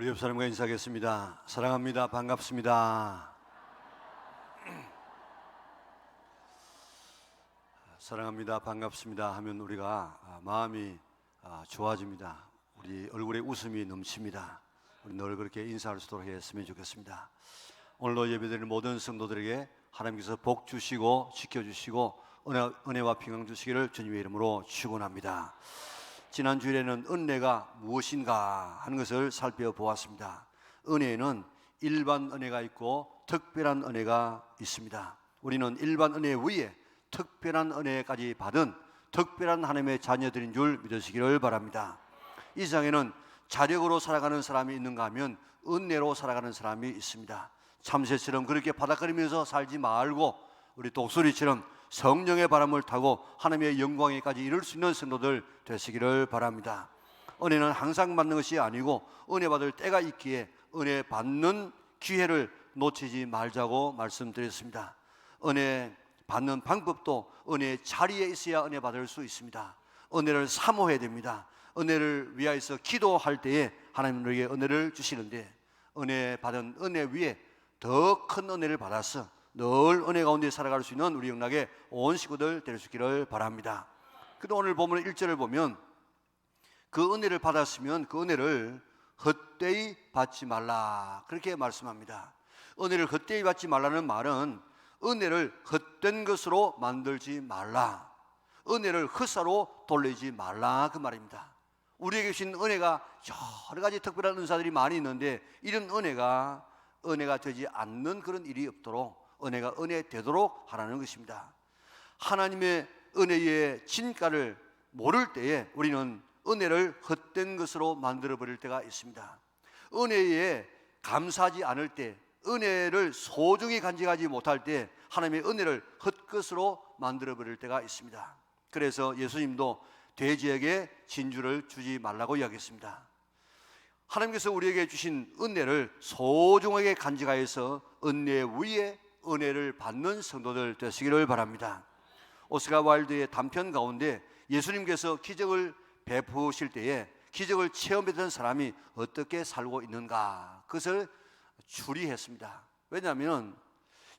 우리 옆 사람과 인사하겠습니다. 사랑합니다. 반갑습니다. 사랑합니다. 반갑습니다 하면 우리가 마음이 좋아집니다. 우리 얼굴에 웃음이 넘칩니다. 우리 늘 그렇게 인사할 수 있도록 했으면 좋겠습니다. 오늘도 예배드리는 모든 성도들에게 하나님께서 복 주시고 지켜주시고 은혜와 평강 주시기를 주님의 이름으로 축원합니다. 지난 주일에는 은혜가 무엇인가 하는 것을 살펴보았습니다. 은혜에는 일반 은혜가 있고 특별한 은혜가 있습니다. 우리는 일반 은혜 위에 특별한 은혜까지 받은 특별한 하나님의 자녀들인 줄 믿으시기를 바랍니다. 이 세상에는 자력으로 살아가는 사람이 있는가 하면 은혜로 살아가는 사람이 있습니다. 참새처럼 그렇게 바닥거리면서 살지 말고 우리 독수리처럼 성령의 바람을 타고 하나님의 영광에까지 이룰 수 있는 성도들 되시기를 바랍니다. 은혜는 항상 받는 것이 아니고 은혜 받을 때가 있기에 은혜 받는 기회를 놓치지 말자고 말씀드렸습니다. 은혜 받는 방법도 은혜의 자리에 있어야 은혜 받을 수 있습니다. 은혜를 사모해야 됩니다. 은혜를 위하여서 기도할 때에 하나님 우리에게 은혜를 주시는데 은혜 받은 은혜 위에 더 큰 은혜를 받아서 늘 은혜 가운데 살아갈 수 있는 우리 영락의 온 식구들 될 수 있기를 바랍니다. 그런데 오늘 본문 1절을 보면 그 은혜를 받았으면 그 은혜를 헛되이 받지 말라 그렇게 말씀합니다. 은혜를 헛되이 받지 말라는 말은 은혜를 헛된 것으로 만들지 말라, 은혜를 헛사로 돌리지 말라 그 말입니다. 우리에게 주신 은혜가 여러 가지 특별한 은사들이 많이 있는데 이런 은혜가 되지 않는 그런 일이 없도록 은혜가 은혜 되도록 하라는 것입니다. 하나님의 은혜의 진가를 모를 때에 우리는 은혜를 헛된 것으로 만들어 버릴 때가 있습니다. 은혜에 감사하지 않을 때, 은혜를 소중히 간직하지 못할 때 하나님의 은혜를 헛것으로 만들어 버릴 때가 있습니다. 그래서 예수님도 돼지에게 진주를 주지 말라고 이야기했습니다. 하나님께서 우리에게 주신 은혜를 소중하게 간직하여서 은혜 위에 은혜를 받는 성도들 되시기를 바랍니다. 오스카 와일드의 단편 가운데 예수님께서 기적을 베푸실 때에 기적을 체험했던 사람이 어떻게 살고 있는가 그것을 추리했습니다. 왜냐하면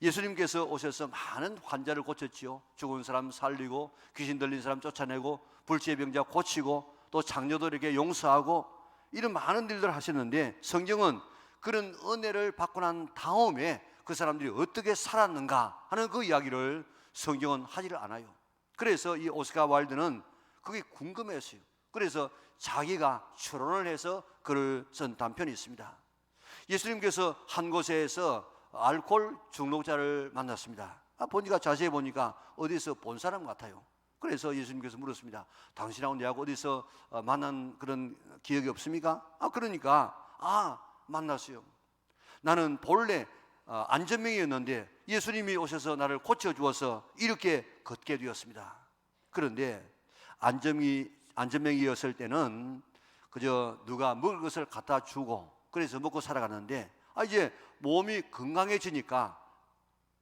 예수님께서 오셔서 많은 환자를 고쳤지요. 죽은 사람 살리고 귀신 들린 사람 쫓아내고 불치의 병자 고치고 또 장녀들에게 용서하고 이런 많은 일들을 하셨는데 성경은 그런 은혜를 받고 난 다음에 그 사람들이 어떻게 살았는가 하는 그 이야기를 성경은 하지를 않아요. 그래서 이 오스카 와일드는 그게 궁금했어요. 그래서 자기가 추론을 해서 글을 쓴 단편이 있습니다. 예수님께서 한 곳에서 알코올 중독자를 만났습니다. 보니까 자세히 보니까 어디서 본 사람 같아요. 그래서 예수님께서 물었습니다. 당신하고 내하고 어디서 만난 그런 기억이 없습니까? 그러니까 만났어요. 나는 본래 안전병이었는데 예수님이 오셔서 나를 고쳐주어서 이렇게 걷게 되었습니다. 그런데 안전병이었을 때는 그저 누가 먹을 것을 갖다 주고 그래서 먹고 살아갔는데 이제 몸이 건강해지니까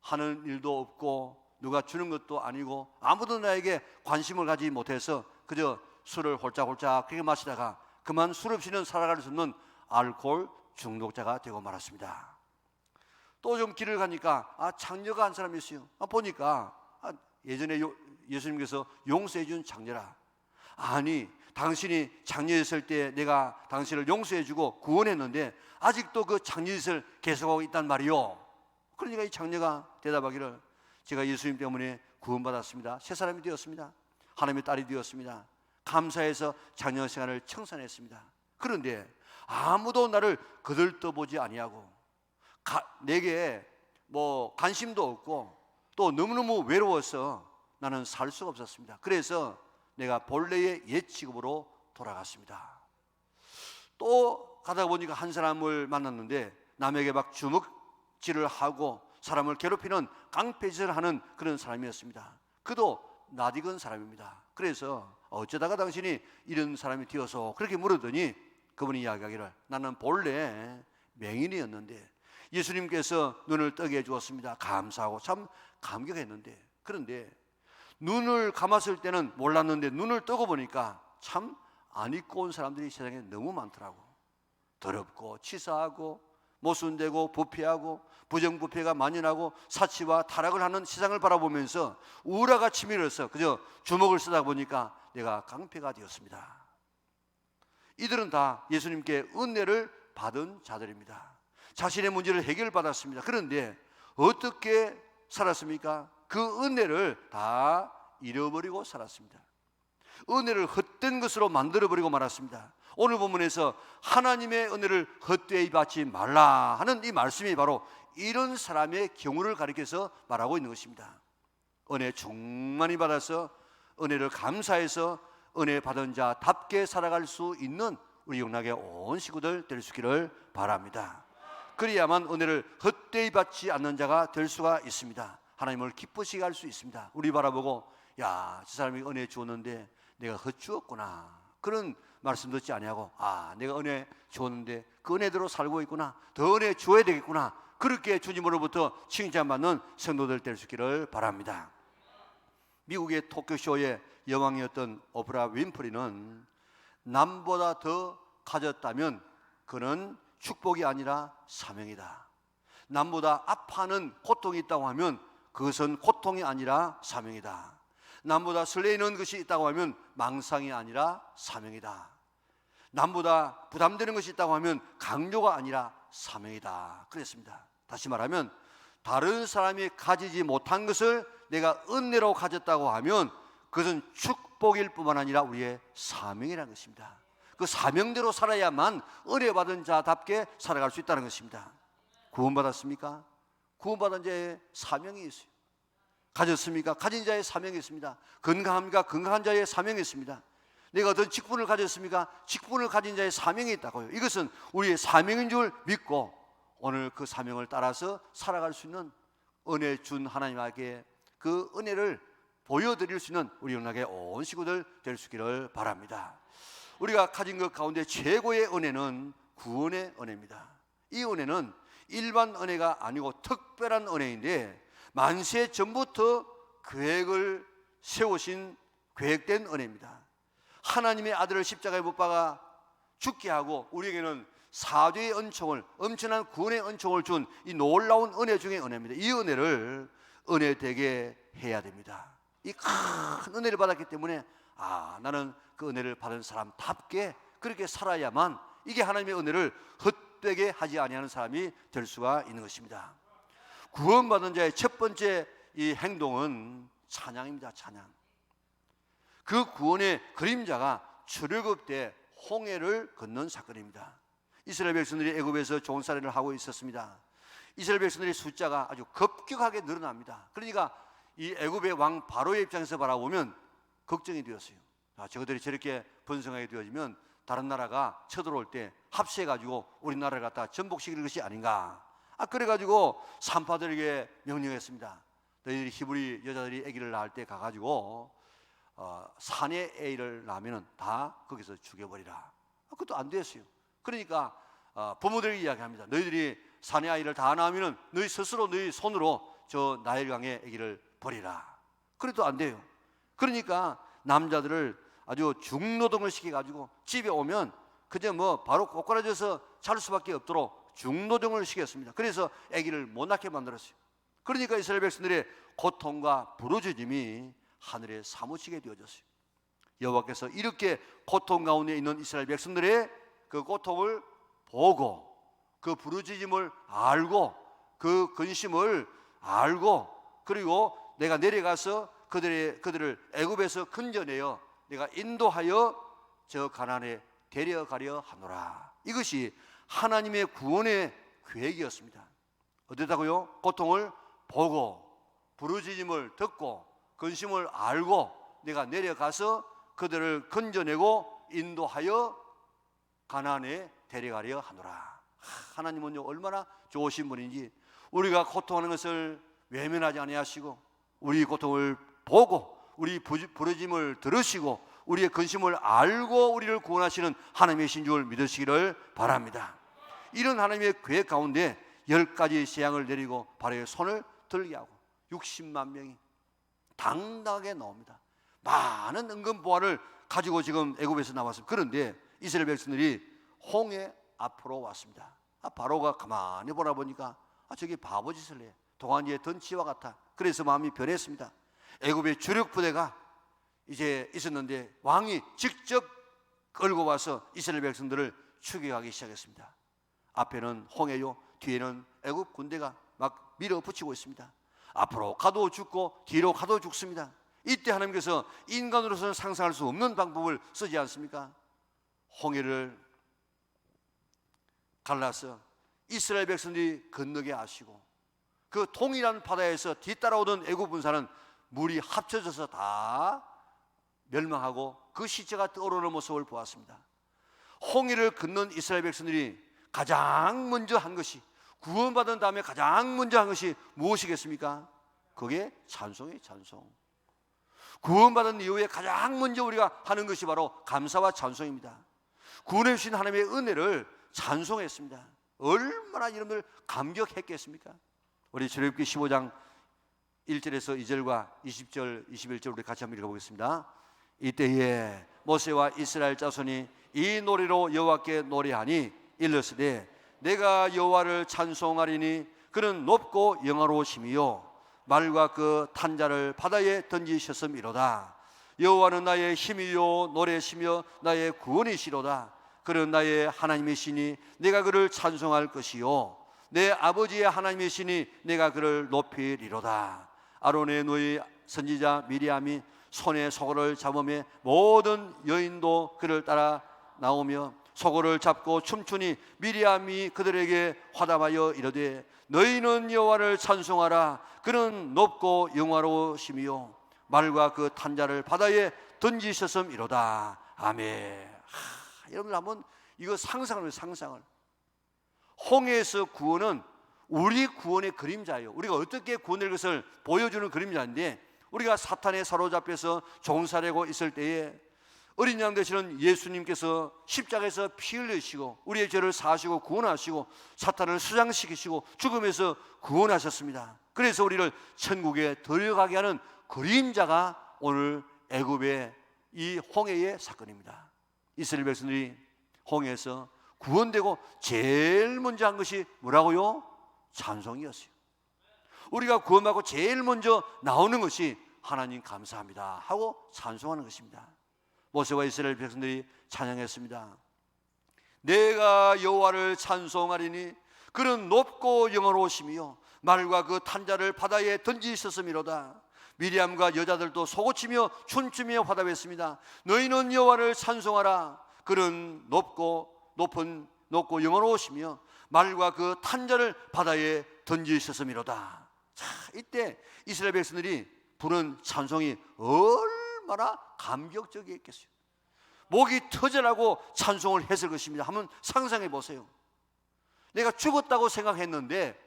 하는 일도 없고 누가 주는 것도 아니고 아무도 나에게 관심을 가지지 못해서 그저 술을 홀짝홀짝 그렇게 마시다가 그만 술 없이는 살아갈 수 없는 알코올 중독자가 되고 말았습니다. 또 좀 길을 가니까 장녀가 한 사람이 있어요. 보니까 예전에 예수님께서 용서해 준 장녀라. 아니 당신이 장녀였을 때 내가 당신을 용서해 주고 구원했는데 아직도 그 장녀짓을 계속하고 있단 말이요. 그러니까 이 장녀가 대답하기를 제가 예수님 때문에 구원받았습니다. 새 사람이 되었습니다. 하나님의 딸이 되었습니다. 감사해서 장녀 생활을 청산했습니다. 그런데 아무도 나를 거들떠보지 아니하고 내게 관심도 없고 또 너무너무 외로워서 나는 살 수가 없었습니다. 그래서 내가 본래의 옛 직업으로 돌아갔습니다. 또 가다 보니까 한 사람을 만났는데 남에게 막 주먹질을 하고 사람을 괴롭히는 깡패짓을 하는 그런 사람이었습니다. 그도 낯익은 사람입니다. 그래서 어쩌다가 당신이 이런 사람이 되어서 그렇게 물었더니 그분이 이야기하기를 나는 본래 맹인이었는데 예수님께서 눈을 뜨게 해주었습니다. 감사하고 참 감격했는데 그런데 눈을 감았을 때는 몰랐는데 눈을 뜨고 보니까 참 안 입고 온 사람들이 세상에 너무 많더라고. 더럽고 치사하고 모순되고 부패하고 부정부패가 만연하고 사치와 타락을 하는 세상을 바라보면서 우라가 치밀어서 그저 주먹을 쓰다 보니까 내가 깡패가 되었습니다. 이들은 다 예수님께 은혜를 받은 자들입니다. 자신의 문제를 해결받았습니다. 그런데 어떻게 살았습니까? 그 은혜를 다 잃어버리고 살았습니다. 은혜를 헛된 것으로 만들어버리고 말았습니다. 오늘 본문에서 하나님의 은혜를 헛되이 받지 말라 하는 이 말씀이 바로 이런 사람의 경우를 가리켜서 말하고 있는 것입니다. 은혜 충만히 받아서 은혜를 감사해서 은혜 받은 자답게 살아갈 수 있는 우리 영락의 온 식구들 될 수 있기를 바랍니다. 그래야만 은혜를 헛되이 받지 않는 자가 될 수가 있습니다. 하나님을 기쁘시게 할 수 있습니다. 우리 바라보고 야, 저 사람이 은혜 주었는데 내가 헛주었구나, 그런 말씀 듣지 아니하고 내가 은혜 주었는데 그 은혜대로 살고 있구나, 더 은혜 주어야 되겠구나, 그렇게 주님으로부터 칭찬받는 성도들 될 수 있기를 바랍니다. 미국의 토크쇼의 여왕이었던 오프라 윈프리는 남보다 더 가졌다면 그는 축복이 아니라 사명이다. 남보다 아파하는 고통이 있다고 하면 그것은 고통이 아니라 사명이다. 남보다 설레이는 것이 있다고 하면 망상이 아니라 사명이다. 남보다 부담되는 것이 있다고 하면 강요가 아니라 사명이다. 그랬습니다. 다시 말하면 다른 사람이 가지지 못한 것을 내가 은혜로 가졌다고 하면 그것은 축복일 뿐만 아니라 우리의 사명이라는 것입니다. 그 사명대로 살아야만 은혜 받은 자답게 살아갈 수 있다는 것입니다. 구원받았습니까? 구원받은 자의 사명이 있어요. 가졌습니까? 가진 자의 사명이 있습니다. 건강합니까? 건강한 자의 사명이 있습니다. 내가 어떤 직분을 가졌습니까? 직분을 가진 자의 사명이 있다고요. 이것은 우리의 사명인 줄 믿고 오늘 그 사명을 따라서 살아갈 수 있는 은혜 준 하나님에게 그 은혜를 보여드릴 수 있는 우리 영락의 온 식구들 될 수 있기를 바랍니다. 우리가 가진 것 가운데 최고의 은혜는 구원의 은혜입니다. 이 은혜는 일반 은혜가 아니고 특별한 은혜인데 만세 전부터 계획을 세우신 계획된 은혜입니다. 하나님의 아들을 십자가에 못 박아 죽게 하고 우리에게는 사죄의 은총을, 엄청난 구원의 은총을 준 이 놀라운 은혜 중의 은혜입니다. 이 은혜를 은혜되게 해야 됩니다. 이 큰 은혜를 받았기 때문에 나는 그 은혜를 받은 사람답게 그렇게 살아야만 이게 하나님의 은혜를 헛되게 하지 아니하는 사람이 될 수가 있는 것입니다. 구원받은 자의 첫 번째 이 행동은 찬양입니다. 찬양. 그 구원의 그림자가 출애굽 때 홍해를 건넌 사건입니다. 이스라엘 백성들이 애굽에서 종살이를 하고 있었습니다. 이스라엘 백성들의 숫자가 아주 급격하게 늘어납니다. 그러니까 이 애굽의 왕 바로의 입장에서 바라보면 걱정이 되었어요. 저것들이 저렇게 번성하게 되어지면 다른 나라가 쳐들어올 때 합세해가지고 우리나라를 갖다 전복시킬 것이 아닌가. 그래가지고 산파들에게 명령했습니다. 너희들이 히브리 여자들이 아기를 낳을 때 가가지고 산에 애를 낳으면 다 거기서 죽여버리라. 그것도 안 됐어요. 그러니까 부모들에게 이야기합니다. 너희들이 산에 아이를 다 낳으면 너희 스스로 너희 손으로 저 나일강에 아기를 버리라. 그래도 안 돼요. 그러니까 남자들을 아주 중노동을 시켜가지고 집에 오면 그저 바로 꼬꾸라져서 잘 수밖에 없도록 중노동을 시켰습니다. 그래서 아기를 못 낳게 만들었어요. 그러니까 이스라엘 백성들의 고통과 부르짖음이 하늘에 사무치게 되어졌어요. 여호와께서 이렇게 고통 가운데 있는 이스라엘 백성들의 그 고통을 보고 그 부르짖음을 알고 그 근심을 알고 그리고 내가 내려가서 그들을 애굽에서 건져내어 내가 인도하여 저 가나안에 데려가려 하노라. 이것이 하나님의 구원의 계획이었습니다. 어땠다고요? 고통을 보고 부르짖음을 듣고 근심을 알고 내가 내려가서 그들을 건져내고 인도하여 가나안에 데려가려 하노라. 하나님은요 얼마나 좋으신 분인지 우리가 고통하는 것을 외면하지 아니하시고 우리 고통을 보고 우리 부르짖음을 들으시고 우리의 근심을 알고 우리를 구원하시는 하나님이신 줄 믿으시기를 바랍니다. 이런 하나님의 계획 가운데 10가지 재앙을 내리고 바로의 손을 들게 하고 60만 명이 당당하게 나옵니다. 많은 은근보화를 가지고 지금 애굽에서 나왔습니다. 그런데 이스라엘 백성들이 홍해 앞으로 왔습니다. 바로가 가만히 보라 보니까 저기 바보짓을 해. 동안이의 던치와 같아. 그래서 마음이 변했습니다. 애굽의 주력 부대가 이제 있었는데 왕이 직접 끌고 와서 이스라엘 백성들을 추격하기 시작했습니다. 앞에는 홍해요, 뒤에는 애굽 군대가 막 밀어붙이고 있습니다. 앞으로 가도 죽고 뒤로 가도 죽습니다. 이때 하나님께서 인간으로서는 상상할 수 없는 방법을 쓰지 않습니까? 홍해를 갈라서 이스라엘 백성들이 건너게 하시고 그 동일한 바다에서 뒤따라오던 애굽 군사는 물이 합쳐져서 다 멸망하고 그 시체가 떠오르는 모습을 보았습니다. 홍해를 건넌 이스라엘 백성들이 가장 먼저 한 것이, 구원받은 다음에 가장 먼저 한 것이 무엇이겠습니까? 그게 찬송이에요. 찬송. 구원받은 이후에 가장 먼저 우리가 하는 것이 바로 감사와 찬송입니다. 구원해 주신 하나님의 은혜를 찬송했습니다. 얼마나 여러분들 감격했겠습니까? 우리 출애굽기 15장 1절에서 2절과 20절, 21절 우리 같이 한번 읽어보겠습니다. 이때에 모세와 이스라엘 자손이 이 노래로 여호와께 노래하니 일렀으되 내가 여호와를 찬송하리니 그는 높고 영화로우심이요 말과 그 탄자를 바다에 던지셨음이로다. 여호와는 나의 힘이요 노래시며 나의 구원이시로다. 그는 나의 하나님이시니 내가 그를 찬송할 것이요 내 아버지의 하나님이시니 내가 그를 높이리로다. 아론의 누이 선지자 미리암이 손에 소고를 잡으며 모든 여인도 그를 따라 나오며 소고를 잡고 춤추니 미리암이 그들에게 화답하여 이르되 너희는 여호와를 찬송하라. 그는 높고 영화로우심이요 말과 그 탄자를 바다에 던지셨음이로다. 아멘. 여러분들 한번 이거 상상을. 홍해에서 구원은 우리 구원의 그림자예요. 우리가 어떻게 구원될 것을 보여주는 그림자인데, 우리가 사탄에 사로잡혀서 종살이고 있을 때에 어린 양 되시는 예수님께서 십자가에서 피 흘리시고 우리의 죄를 사하시고 구원하시고 사탄을 수장시키시고 죽음에서 구원하셨습니다. 그래서 우리를 천국에 들어가게 하는 그림자가 오늘 애굽의 이 홍해의 사건입니다. 이스라엘 백성들이 홍해에서 구원되고 제일 먼저 한 것이 뭐라고요? 찬송이었어요. 우리가 구원받고 제일 먼저 나오는 것이 하나님 감사합니다 하고 찬송하는 것입니다. 모세와 이스라엘 백성들이 찬양했습니다. 내가 여호와를 찬송하리니 그는 높고 영원하심이요 말과 그 탄자를 바다에 던지셨음이로다. 미리암과 여자들도 소고치며 춤추며 화답했습니다. 너희는 여호와를 찬송하라. 그는 높고 영원하시며 말과 그 탄자를 바다에 던지셨음이로다. 자, 이때 이스라엘 백성들이 부른 찬송이 얼마나 감격적이었겠어요. 목이 터져나고 찬송을 했을 것입니다. 한번 상상해 보세요. 내가 죽었다고 생각했는데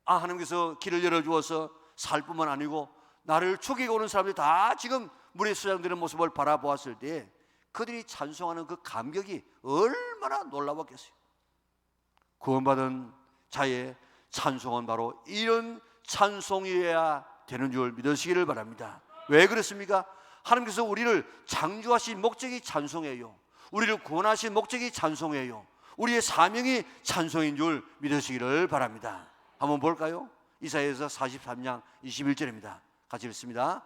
하나님께서 길을 열어주어서 살 뿐만 아니고 나를 죽이고 오는 사람들이 다 지금 물에 수장되는 모습을 바라보았을 때 그들이 찬송하는 그 감격이 얼마나 놀라웠겠어요. 구원받은 자의 찬송은 바로 이런 찬송이어야 되는 줄 믿으시기를 바랍니다. 왜 그렇습니까? 하나님께서 우리를 창조하신 목적이 찬송이에요. 우리를 구원하신 목적이 찬송이에요. 우리의 사명이 찬송인 줄 믿으시기를 바랍니다. 한번 볼까요? 이사야서 43장 21절입니다. 같이 읽습니다.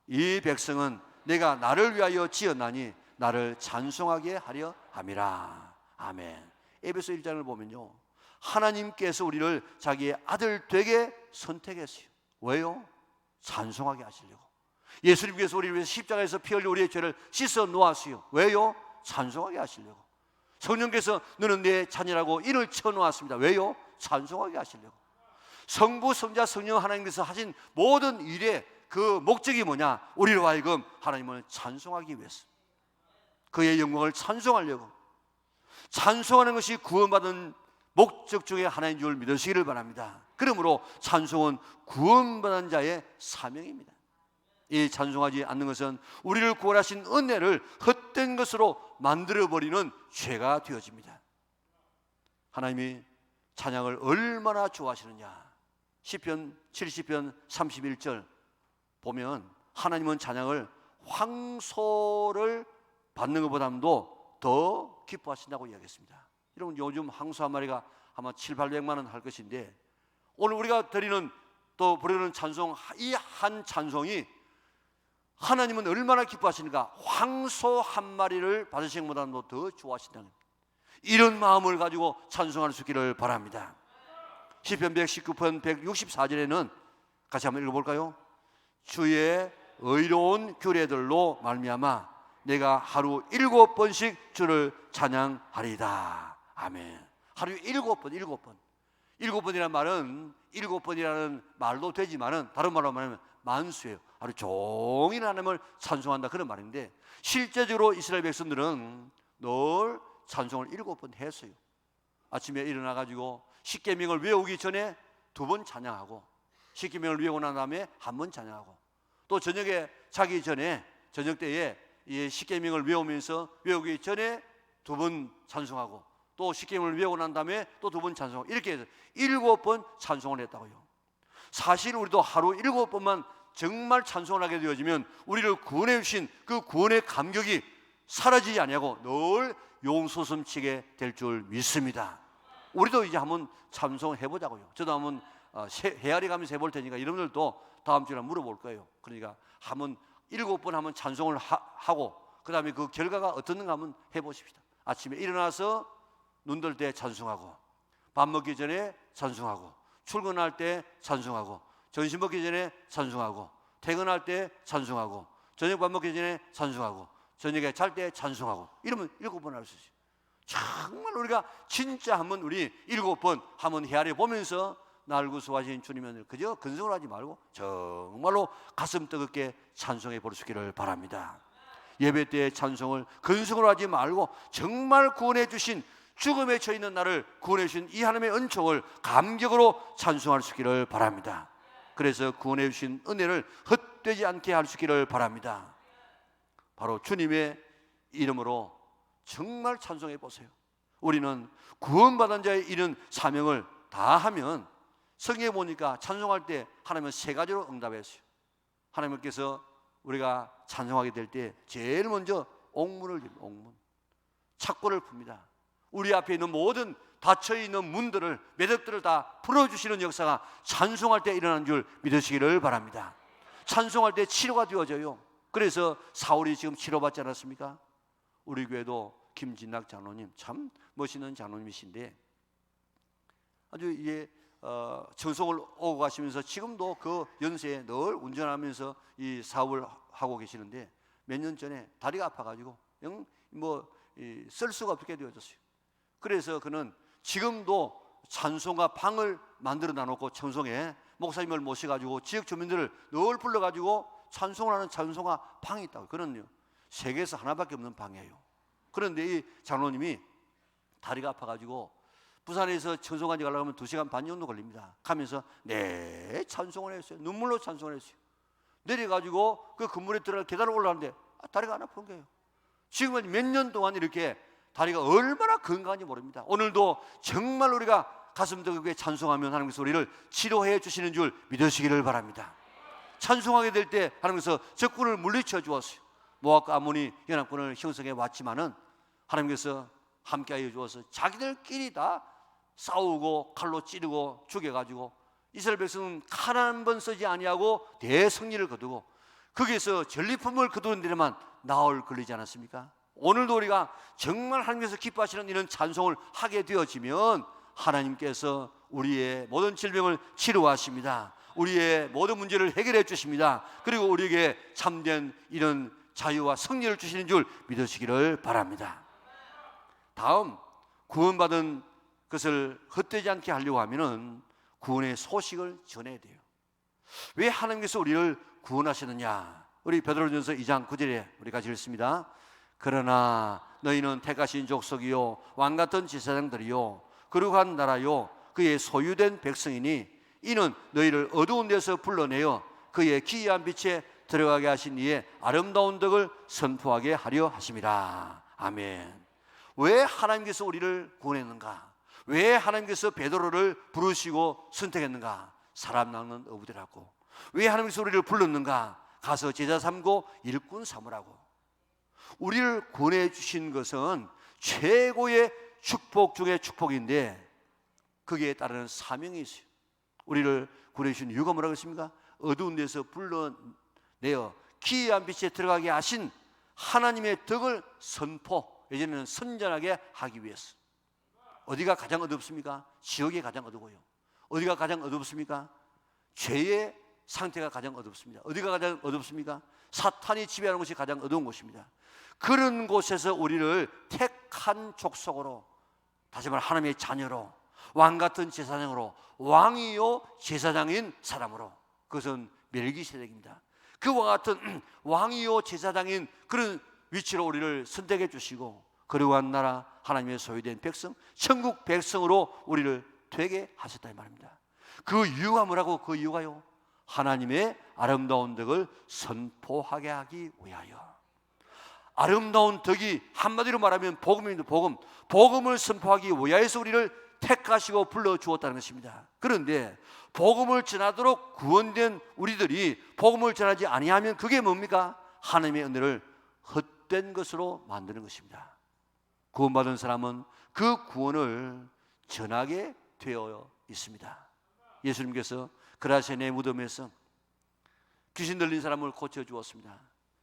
이 백성은 내가 나를 위하여 지었나니 나를 찬송하게 하려 함이라. 아멘. 에베소 1장을 보면요, 하나님께서 우리를 자기의 아들 되게 선택했어요. 왜요? 찬송하게 하시려고. 예수님께서 우리를 위해서 십자가에서 피 흘려 우리의 죄를 씻어 놓았어요. 왜요? 찬송하게 하시려고. 성령께서 너는 내 자녀라고 이를 쳐놓았습니다. 왜요? 찬송하게 하시려고. 성부, 성자, 성령 하나님께서 하신 모든 일의 그 목적이 뭐냐? 우리로 하여금 하나님을 찬송하기 위해서, 그의 영광을 찬송하려고. 찬송하는 것이 구원받은 목적 중에 하나인 줄 믿으시기를 바랍니다. 그러므로 찬송은 구원받은 자의 사명입니다. 이 찬송하지 않는 것은 우리를 구원하신 은혜를 헛된 것으로 만들어버리는 죄가 되어집니다. 하나님이 찬양을 얼마나 좋아하시느냐. 시편 70편 31절 보면 하나님은 찬양을 황소를 받는 것보다도 더 기뻐하신다고 이야기했습니다. 여러분 요즘 항소 한 마리가 아마 700~800만 원 할 것인데, 오늘 우리가 드리는 또 부르는 찬송, 이 한 찬송이 하나님은 얼마나 기뻐하시는가. 황소 한 마리를 받으신 것보다도 더 좋아하신다는 겁니다. 이런 마음을 가지고 찬송할 수 있기를 바랍니다. 시편 119편 164절에는 같이 한번 읽어볼까요? 주의 의로운 규례들로 말미암아 내가 하루 7번씩 주를 찬양하리이다. 아멘. 하루에 7번. 7번이라는 말은 7번이라는 말도 되지만은 다른 말로 말하면 만수예요. 하루 종일 하나님을 찬송한다, 그런 말인데, 실제적으로 이스라엘 백성들은 늘 찬송을 7번 했어요. 아침에 일어나 가지고 십계명을 외우기 전에 2번 찬양하고, 십계명을 외우고 난 다음에 1번 찬양하고, 또 저녁에 자기 전에 저녁 때에 이 십계명을 외우기 전에 2번 찬송하고, 또 십계명을 외우고 난 다음에 또 2번 찬송하고, 이렇게 해서 7번 찬송을 했다고요. 사실 우리도 하루 7번만 정말 찬송을 하게 되어지면 우리를 구원해 주신 그 구원의 감격이 사라지지 아니하고 늘 용솟음치게 될 줄 믿습니다. 우리도 이제 한번 찬송해 보자고요. 저도 한번 헤아리 가면서 해볼 테니까 여러분들도 다음 주에 물어볼 거예요. 그러니까 한번 7번 한번 찬송을 하고, 그 다음에 그 결과가 어떻는가 한번 해보십시다. 아침에 일어나서 눈 뜰 때 찬송하고, 밥 먹기 전에 찬송하고, 출근할 때 찬송하고, 점심 먹기 전에 찬송하고, 퇴근할 때 찬송하고, 저녁 밥 먹기 전에 찬송하고, 저녁에 잘 때 찬송하고, 이러면 7번 할 수 있어요. 정말 우리가 진짜 한번 우리 7번 한번 헤아려 보면서 날 구수하신 주님을 그저 근성을 하지 말고 정말로 가슴 뜨겁게 찬송해 볼 수 있기를 바랍니다. 예배 때의 찬송을 근성으로 하지 말고 정말 구원해 주신, 죽음에 처해 있는 나를 구원해 주신 이 하나님의 은총을 감격으로 찬송할 수 있기를 바랍니다. 그래서 구원해 주신 은혜를 헛되지 않게 할 수 있기를 바랍니다. 바로 주님의 이름으로 정말 찬송해 보세요. 우리는 구원받은 자의 이런 사명을 다 하면, 성경에 보니까 찬송할 때 하나님은 3가지로 응답했어요. 하나님께서 우리가 찬송하게 될 때 제일 먼저 옥문을 줍니다. 옥문, 착고를 풉니다. 우리 앞에 있는 모든 닫혀있는 문들을, 매듭들을 다 풀어주시는 역사가 찬송할 때 일어나는 줄 믿으시기를 바랍니다. 찬송할 때 치료가 되어져요. 그래서 사울이 지금 치료받지 않았습니까? 우리 교회도 김진락 장로님 참 멋있는 장로님이신데, 아주 이게 청송을 오고 가시면서 지금도 그 연세에 늘 운전하면서 이 사업을 하고 계시는데, 몇 년 전에 다리가 아파가지고 쓸 수가 없게 되어졌어요. 그래서 그는 지금도 찬송가 방을 만들어 놔놓고 청송에 목사님을 모셔가지고 지역 주민들을 늘 불러가지고 찬송을 하는 찬송가 방이 있다고. 그는요 세계에서 하나밖에 없는 방이에요. 그런데 이 장로님이 다리가 아파가지고 부산에서 청송까지 가려고 하면 2시간 반 정도 걸립니다. 가면서 네 찬송을 했어요. 눈물로 찬송을 했어요. 내려가지고 그 건물에 들어가 계단을 올라가는데 다리가 안 아픈 거예요. 지금은 몇 년 동안 이렇게 다리가 얼마나 건강한지 모릅니다. 오늘도 정말 우리가 가슴 뜨겁게 찬송하면 하나님께서 우리를 치료해 주시는 줄 믿으시기를 바랍니다. 찬송하게 될 때 하나님께서 적군을 물리쳐 주었어요. 모압과 아몬이 연합군을 형성해 왔지만은 하나님께서 함께하여 주어서 자기들끼리 다 싸우고 칼로 찌르고 죽여가지고 이스라엘 백성은 칼 한 번 쓰지 아니하고 대승리를 거두고 거기에서 전리품을 거두는 데만 나흘 걸리지 않았습니까? 오늘도 우리가 정말 하나님께서 기뻐하시는 이런 찬송을 하게 되어지면 하나님께서 우리의 모든 질병을 치료하십니다. 우리의 모든 문제를 해결해 주십니다. 그리고 우리에게 참된 이런 자유와 승리를 주시는 줄 믿으시기를 바랍니다. 다음, 구원받은 것을 헛되지 않게 하려고 하면은 구원의 소식을 전해야 돼요. 왜 하나님께서 우리를 구원하시느냐? 우리 베드로전서 2장 9절에 우리 같이 읽습니다. 그러나 너희는 택하신 족속이요 왕같은 제사장들이요 거룩한 나라요 그의 소유된 백성이니 이는 너희를 어두운 데서 불러내어 그의 기이한 빛에 들어가게 하신 이의 아름다운 덕을 선포하게 하려 하심이라. 아멘. 왜 하나님께서 우리를 구원했는가? 왜 하나님께서 베드로를 부르시고 선택했는가? 사람 낚는 어부들하고. 왜 하나님께서 우리를 불렀는가? 가서 제자 삼고 일꾼 삼으라고. 우리를 구원해 주신 것은 최고의 축복 중에 축복인데 거기에 따르는 사명이 있어요. 우리를 구해주신 이유가 뭐라고 했습니까? 어두운 데서 불러내어 기이한 빛에 들어가게 하신 하나님의 덕을 선포, 예전에는 선전하게 하기 위해서. 어디가 가장 어둡습니까? 지옥이 가장 어두워요. 어디가 가장 어둡습니까? 죄의 상태가 가장 어둡습니다. 어디가 가장 어둡습니까? 사탄이 지배하는 것이 가장 어두운 곳입니다. 그런 곳에서 우리를 택한 족속으로, 다시 말해 하나님의 자녀로, 왕같은 제사장으로, 왕이요 제사장인 사람으로, 그것은 멜기세덱입니다. 그와 같은 왕이요 제사장인 그런 위치로 우리를 선택해 주시고 거룩한 나라, 하나님의 소유된 백성, 천국 백성으로 우리를 되게 하셨다 이 말입니다. 그 이유가 뭐라고? 그 이유가요, 하나님의 아름다운 덕을 선포하게 하기 위하여. 아름다운 덕이 한마디로 말하면 복음입니다. 복음을 선포하기 위하여서 우리를 택하시고 불러주었다는 것입니다. 그런데 복음을 전하도록 구원된 우리들이 복음을 전하지 아니하면 그게 뭡니까? 하나님의 은혜를 헛된 것으로 만드는 것입니다. 구원받은 사람은 그 구원을 전하게 되어 있습니다. 예수님께서 그라세네 무덤에서 귀신 들린 사람을 고쳐주었습니다.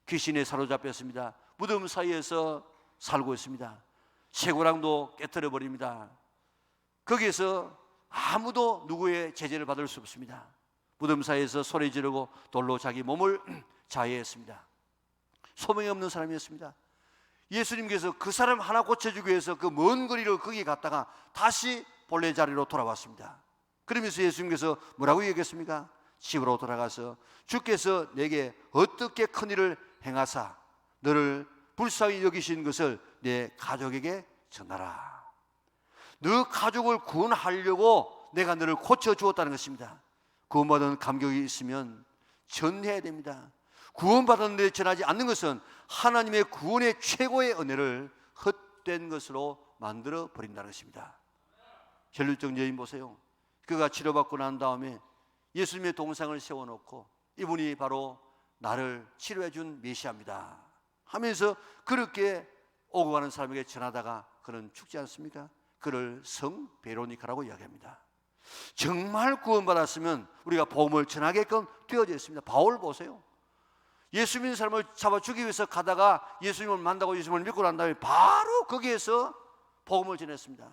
귀신에 사로잡혔습니다. 무덤 사이에서 살고 있습니다. 쇠고랑도 깨트려 버립니다. 거기에서 아무도 누구의 제재를 받을 수 없습니다. 무덤 사이에서 소리 지르고 돌로 자기 몸을 자해했습니다. 소명이 없는 사람이었습니다. 예수님께서 그 사람 하나 고쳐주기 위해서 그 먼 거리를 거기 갔다가 다시 본래 자리로 돌아왔습니다. 그러면서 예수님께서 뭐라고 얘기했습니까? 집으로 돌아가서 주께서 내게 어떻게 큰 일을 행하사 너를 불쌍히 여기신 것을 내 가족에게 전하라. 너 가족을 구원하려고 내가 너를 고쳐주었다는 것입니다. 구원받은 감격이 있으면 전해야 됩니다. 구원받았는데 전하지 않는 것은 하나님의 구원의 최고의 은혜를 헛된 것으로 만들어 버린다는 것입니다. 혈류증 여인 보세요. 그가 치료받고 난 다음에 예수님의 동상을 세워놓고 이분이 바로 나를 치료해 준 메시아입니다 하면서 그렇게 오고 가는 사람에게 전하다가 그는 죽지 않습니까? 그를 성 베로니카라고 이야기합니다. 정말 구원받았으면 우리가 복음을 전하게끔 되어져 있습니다. 바울 보세요. 예수 믿는 사람을 잡아 죽이기 위해서 가다가 예수님을 만나고 예수님을 믿고 난 다음에 바로 거기에서 복음을 전했습니다.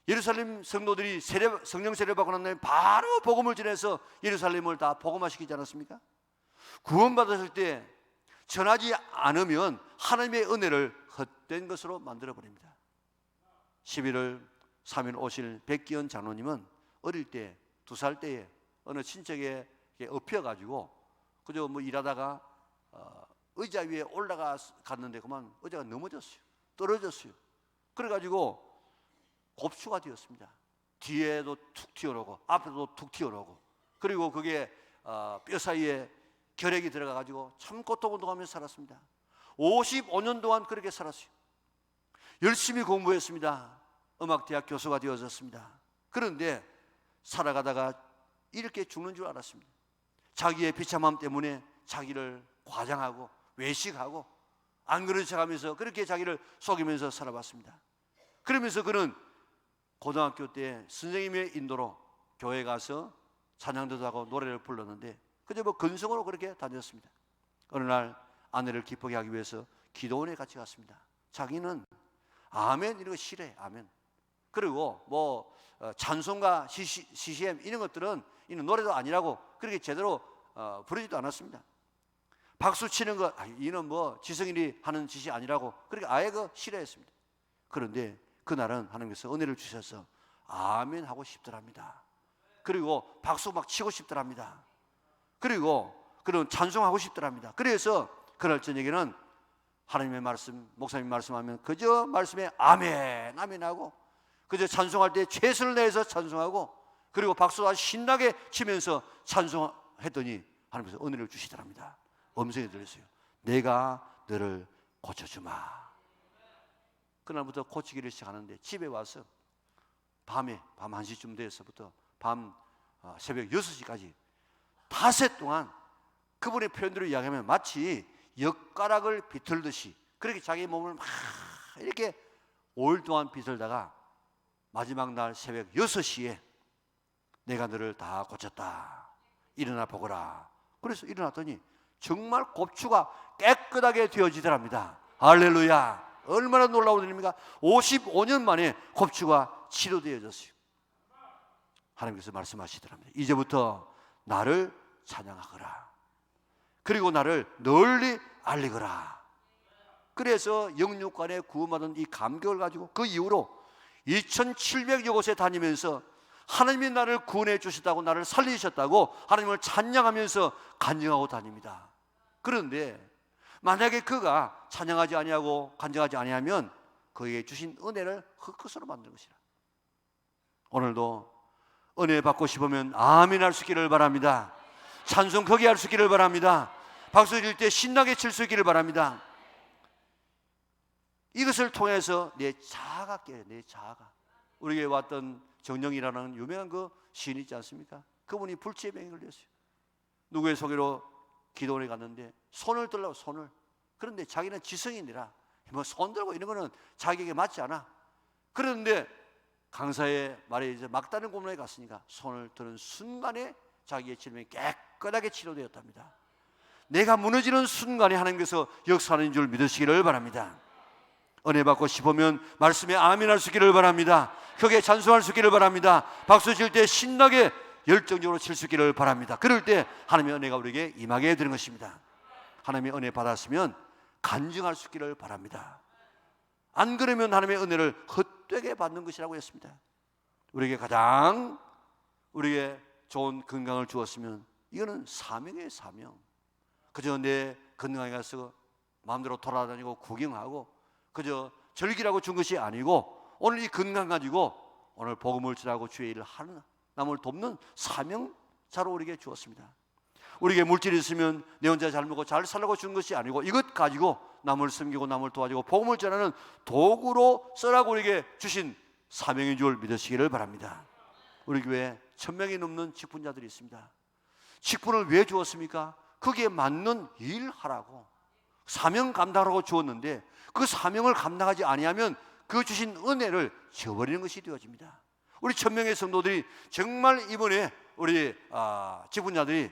예루살렘 성도들이 성령 세례 받고 난 다음에 바로 복음을 전해서 예루살렘을 다 복음화시키지 않았습니까? 구원받았을 때 전하지 않으면 하나님의 은혜를 헛된 것으로 만들어버립니다. 11월 3일 오실 백기현 장로님은 어릴 때 2살 때에 어느 친척에 엎혀가지고 그저 뭐 일하다가 의자 위에 올라갔는데 그만 의자가 넘어졌어요. 떨어졌어요. 그래가지고 곱추가 되었습니다. 뒤에도 툭 튀어나오고 앞에도 툭 튀어나오고, 그리고 그게 뼈 사이에 결핵이 들어가가지고 참 고통하면서 살았습니다. 55년 동안 그렇게 살았어요. 열심히 공부했습니다. 음악대학 교수가 되어졌습니다. 그런데 살아가다가 이렇게 죽는 줄 알았습니다. 자기의 비참함 때문에 자기를 과장하고 외식하고 안 그런 척하면서 그렇게 자기를 속이면서 살아봤습니다. 그러면서 그는 고등학교 때 선생님의 인도로 교회 가서 찬양도 하고 노래를 불렀는데 그저 뭐 근성으로 그렇게 다녔습니다. 어느 날 아내를 기쁘게 하기 위해서 기도원에 같이 갔습니다. 자기는 아멘 이런 거 싫어해. 아멘. 그리고 뭐 찬송가 CCM 이런 것들은 이는 노래도 아니라고 그렇게 제대로 부르지도 않았습니다. 박수 치는 거 이는 뭐 지성인이 하는 짓이 아니라고 그렇게 아예 싫어했습니다. 그런데 그날은 하나님께서 은혜를 주셔서 아멘 하고 싶더랍니다. 그리고 박수 막 치고 싶더랍니다. 그리고 그런 찬송하고 싶더랍니다. 그래서 그날 저녁에는 하나님의 말씀, 목사님 말씀하면 그저 말씀에 아멘 아멘 하고 그저 찬송할 때 최선을 다해서 찬송하고 그리고 박수 아주 신나게 치면서 찬송했더니 하나님께서 은혜를 주시더랍니다. 음성이 들렸어요. 내가 너를 고쳐주마. 그날부터 고치기를 시작하는데 집에 와서 밤 1시쯤 돼서부터 새벽 6시까지 닷새 동안 그분의 표현대로 이야기하면 마치 엿가락을 비틀듯이 그렇게 자기 몸을 막 이렇게 5일 동안 빚을다가 마지막 날 새벽 6시에 내가 너를 다 고쳤다. 일어나 보거라. 그래서 일어났더니 정말 곱추가 깨끗하게 되어지더랍니다. 할렐루야. 얼마나 놀라운 일입니까? 55년 만에 곱추가 치료되어졌어요. 하나님께서 말씀하시더랍니다. 이제부터 나를 찬양하거라. 그리고 나를 널리 알리거라. 그래서 영육간에 구원받은 이 감격을 가지고 그 이후로 2700여 곳에 다니면서 하나님이 나를 구원해 주셨다고, 나를 살리셨다고 하나님을 찬양하면서 간증하고 다닙니다. 그런데 만약에 그가 찬양하지 아니하고 간증하지 아니하면 그에게 주신 은혜를 헛것으로 만드는 것이라. 오늘도 은혜 받고 싶으면 아멘 할 수 있기를 바랍니다. 찬송 크게 할 수 있기를 바랍니다. 박수 칠 때 신나게 칠 수 있기를 바랍니다. 이것을 통해서 내 자아가 깨요. 내 자아가. 우리에게 왔던 정령이라는 유명한 그 시인 있지 않습니까? 그분이 불치병에 걸렸어요. 누구의 소개로 기도원에 갔는데 손을 들라고, 손을. 그런데 자기는 지성인이라 뭐 손 들고 이런 거는 자기에게 맞지 않아. 그런데 강사의 말에 이제 막다른 고문에 갔으니까 손을 드는 순간에 자기의 질병이 깨끗하게 치료되었답니다. 내가 무너지는 순간에 하나님께서 역사하는 줄 믿으시기를 바랍니다. 은혜 받고 싶으면 말씀에 아멘 할 수 있기를 바랍니다. 크게 찬송할 수 있기를 바랍니다. 박수 칠 때 신나게 열정적으로 칠 수 있기를 바랍니다. 그럴 때 하나님의 은혜가 우리에게 임하게 되는 것입니다. 하나님의 은혜 받았으면 간증할 수 있기를 바랍니다. 안 그러면 하나님의 은혜를 헛되게 받는 것이라고 했습니다. 우리에게 가장 우리에게 좋은 건강을 주었으면 이거는 사명이에요. 사명. 그저 내 건강에 가서 마음대로 돌아다니고 구경하고 그저 즐기라고 준 것이 아니고 오늘 이 건강 가지고 오늘 복음을 전하고 주의 일을 하는, 남을 돕는 사명자로 우리에게 주었습니다. 우리에게 물질이 있으면 내 혼자 잘 먹고 잘 살라고 준 것이 아니고 이것 가지고 남을 섬기고 남을 도와주고 복음을 전하는 도구로 쓰라고 우리에게 주신 사명인 줄 믿으시기를 바랍니다. 우리 교회에 1000명이 넘는 직분자들이 있습니다. 직분을 왜 주었습니까? 거기에 맞는 일 하라고, 사명 감당하라고 주었는데 그 사명을 감당하지 아니하면 그 주신 은혜를 저버리는 것이 되어집니다. 우리 1000명의 성도들이 정말 이번에 우리 직분자들이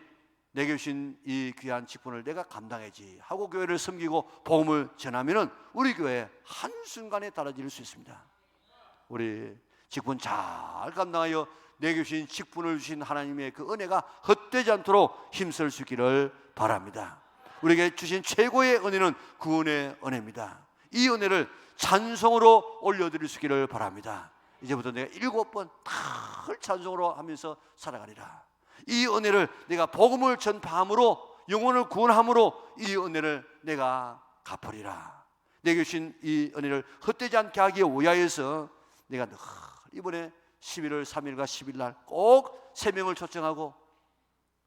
내게 주신 이 귀한 직분을 내가 감당해야지 하고 교회를 섬기고 복음을 전하면은 우리 교회 한순간에 달라질 수 있습니다. 우리 직분 잘 감당하여 내게 주신 직분을 주신 하나님의 그 은혜가 헛되지 않도록 힘쓸 수 있기를 바랍니다. 우리에게 주신 최고의 은혜는 구원의 은혜입니다. 이 은혜를 찬송으로 올려드릴 수 있기를 바랍니다. 이제부터 내가 7번 늘 찬송으로 하면서 살아가리라. 이 은혜를 내가 복음을 전파함으로, 영혼을 구원함으로 이 은혜를 내가 갚으리라. 내게 주신 이 은혜를 헛되지 않게 하기 위하여서 내가 늘 이번에 11월 3일과 10일 날 꼭 3명을 초청하고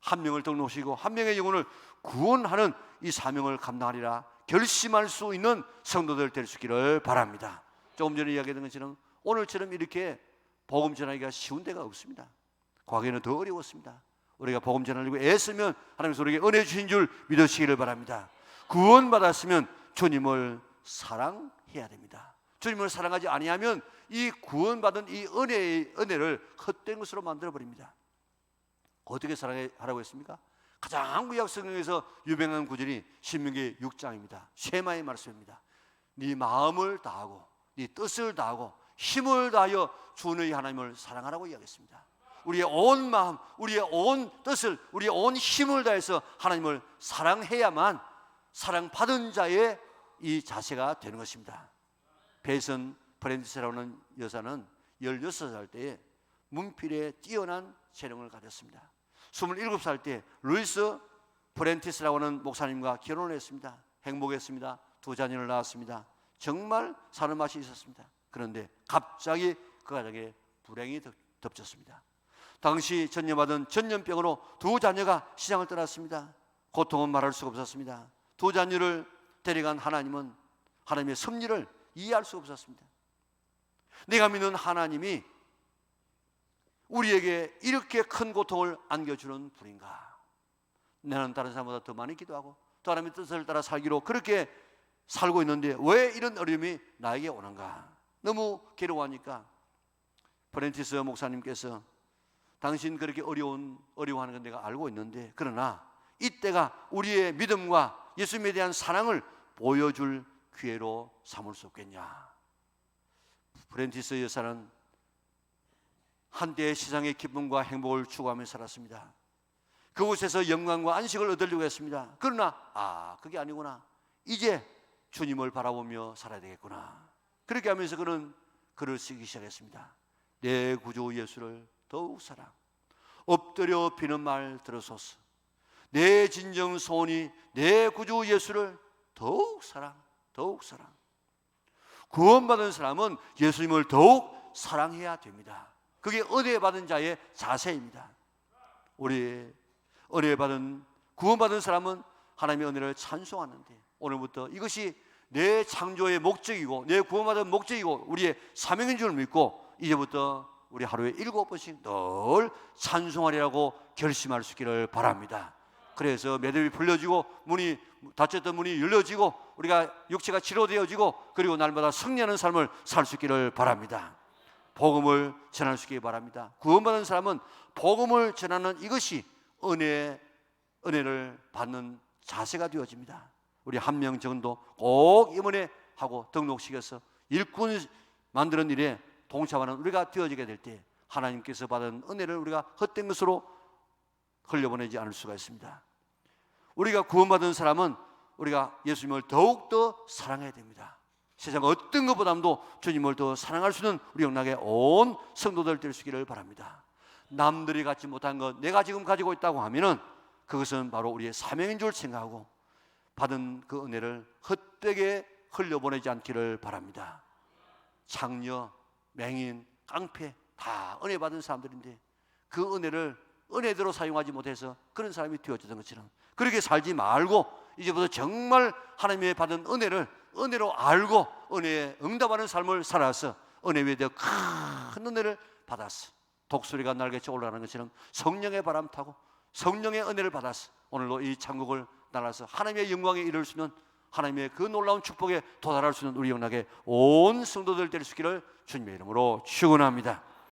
1명을 등록시키고 1명의 영혼을 구원하는 이 사명을 감당하리라 결심할 수 있는 성도들 될 수 있기를 바랍니다. 조금 전에 이야기했던 것처럼 오늘처럼 이렇게 복음 전하기가 쉬운 데가 없습니다. 과거에는 더 어려웠습니다. 우리가 복음 전하려고 애쓰면 하나님께서 우리에게 은혜 주신 줄 믿으시기를 바랍니다. 구원받았으면 주님을 사랑해야 됩니다. 주님을 사랑하지 아니하면 이 구원받은 이 은혜를 헛된 것으로 만들어버립니다. 어떻게 사랑하라고 했습니까? 가장 구약 성경에서 유명한 구절이 신명기 6장입니다. 쉐마의 말씀입니다. 네 마음을 다하고 네 뜻을 다하고 힘을 다하여 주 너희 하나님을 사랑하라고 이야기했습니다. 우리의 온 마음, 우리의 온 뜻을, 우리의 온 힘을 다해서 하나님을 사랑해야만 사랑받은 자의 이 자세가 되는 것입니다. 베이슨 프렌티스라고 하는 여사는 16살 때에 문필에 뛰어난 재능을 가졌습니다. 27살 때 루이스 프렌티스라고 하는 목사님과 결혼을 했습니다. 행복했습니다. 2 자녀를 낳았습니다. 정말 사는 맛이 있었습니다. 그런데 갑자기 그 가정에 불행이 덮쳤습니다. 당시 전염받은 전염병으로 2 자녀가 시장을 떠났습니다. 고통은 말할 수가 없었습니다. 2 자녀를 데려간 하나님은 하나님의 섭리를 이해할 수 없었습니다. 내가 믿는 하나님이 우리에게 이렇게 큰 고통을 안겨주는 분인가? 나는 다른 사람보다 더 많이 기도하고 또 하나님의 뜻을 따라 살기로 그렇게 살고 있는데 왜 이런 어려움이 나에게 오는가? 너무 괴로워하니까 프랜티스 목사님께서 당신 그렇게 어려워하는 건 내가 알고 있는데, 그러나 이때가 우리의 믿음과 예수님에 대한 사랑을 보여줄 기회로 삼을 수 없겠냐. 프랜티스 여사는 한때 세상의 기쁨과 행복을 추구하며 살았습니다. 그곳에서 영광과 안식을 얻으려고 했습니다. 그러나 그게 아니구나. 이제 주님을 바라보며 살아야 되겠구나. 그렇게 하면서 그는 글을 쓰기 시작했습니다. 내 구주 예수를 더욱 사랑, 엎드려 비는 말 들으소서. 내 진정 소원이 내 구주 예수를 더욱 사랑, 더욱 사랑. 구원받은 사람은 예수님을 더욱 사랑해야 됩니다. 그게 은혜 받은 자의 자세입니다. 우리 은혜 받은 구원받은 사람은 하나님의 은혜를 찬송하는데, 오늘부터 이것이 내 창조의 목적이고 내 구원받은 목적이고 우리의 사명인 줄 믿고 이제부터 우리 하루에 7번씩 늘 찬송하리라고 결심할 수 있기를 바랍니다. 그래서 매듭이 풀려지고 닫혔던 문이 열려지고 우리가 육체가 치료되어지고 그리고 날마다 승리하는 삶을 살 수 있기를 바랍니다. 복음을 전할 수 있기를 바랍니다. 구원받은 사람은 복음을 전하는 이것이 은혜를 받는 자세가 되어집니다. 우리 한 명 정도 꼭 이번에 하고 등록시켜서 일꾼 만드는 일에 동참하는 우리가 되어지게 될 때 하나님께서 받은 은혜를 우리가 헛된 것으로 흘려보내지 않을 수가 있습니다. 우리가 구원받은 사람은 우리가 예수님을 더욱더 사랑해야 됩니다. 세상 어떤 것보다도 주님을 더 사랑할 수 있는 우리 영락의 온 성도들 될 수 있기를 바랍니다. 남들이 갖지 못한 것 내가 지금 가지고 있다고 하면은 그것은 바로 우리의 사명인 줄 생각하고 받은 그 은혜를 헛되게 흘려보내지 않기를 바랍니다. 장녀, 맹인, 깡패 다 은혜 받은 사람들인데 그 은혜를 은혜대로 사용하지 못해서 그런 사람이 되어졌던 것처럼 그렇게 살지 말고 이제부터 정말 하나님의 받은 은혜를 은혜로 알고 은혜에 응답하는 삶을 살아서 은혜 위에 대해 큰 은혜를 받았어. 독수리가 날개쳐 올라가는 것처럼 성령의 바람 타고 성령의 은혜를 받았어. 오늘도 이 천국을 날아서 하나님의 영광에 이를 수 있는 하나님의 그 놀라운 축복에 도달할 수 있는 우리 영락의 온 성도들 될 수 있기를 주님의 이름으로 축원합니다.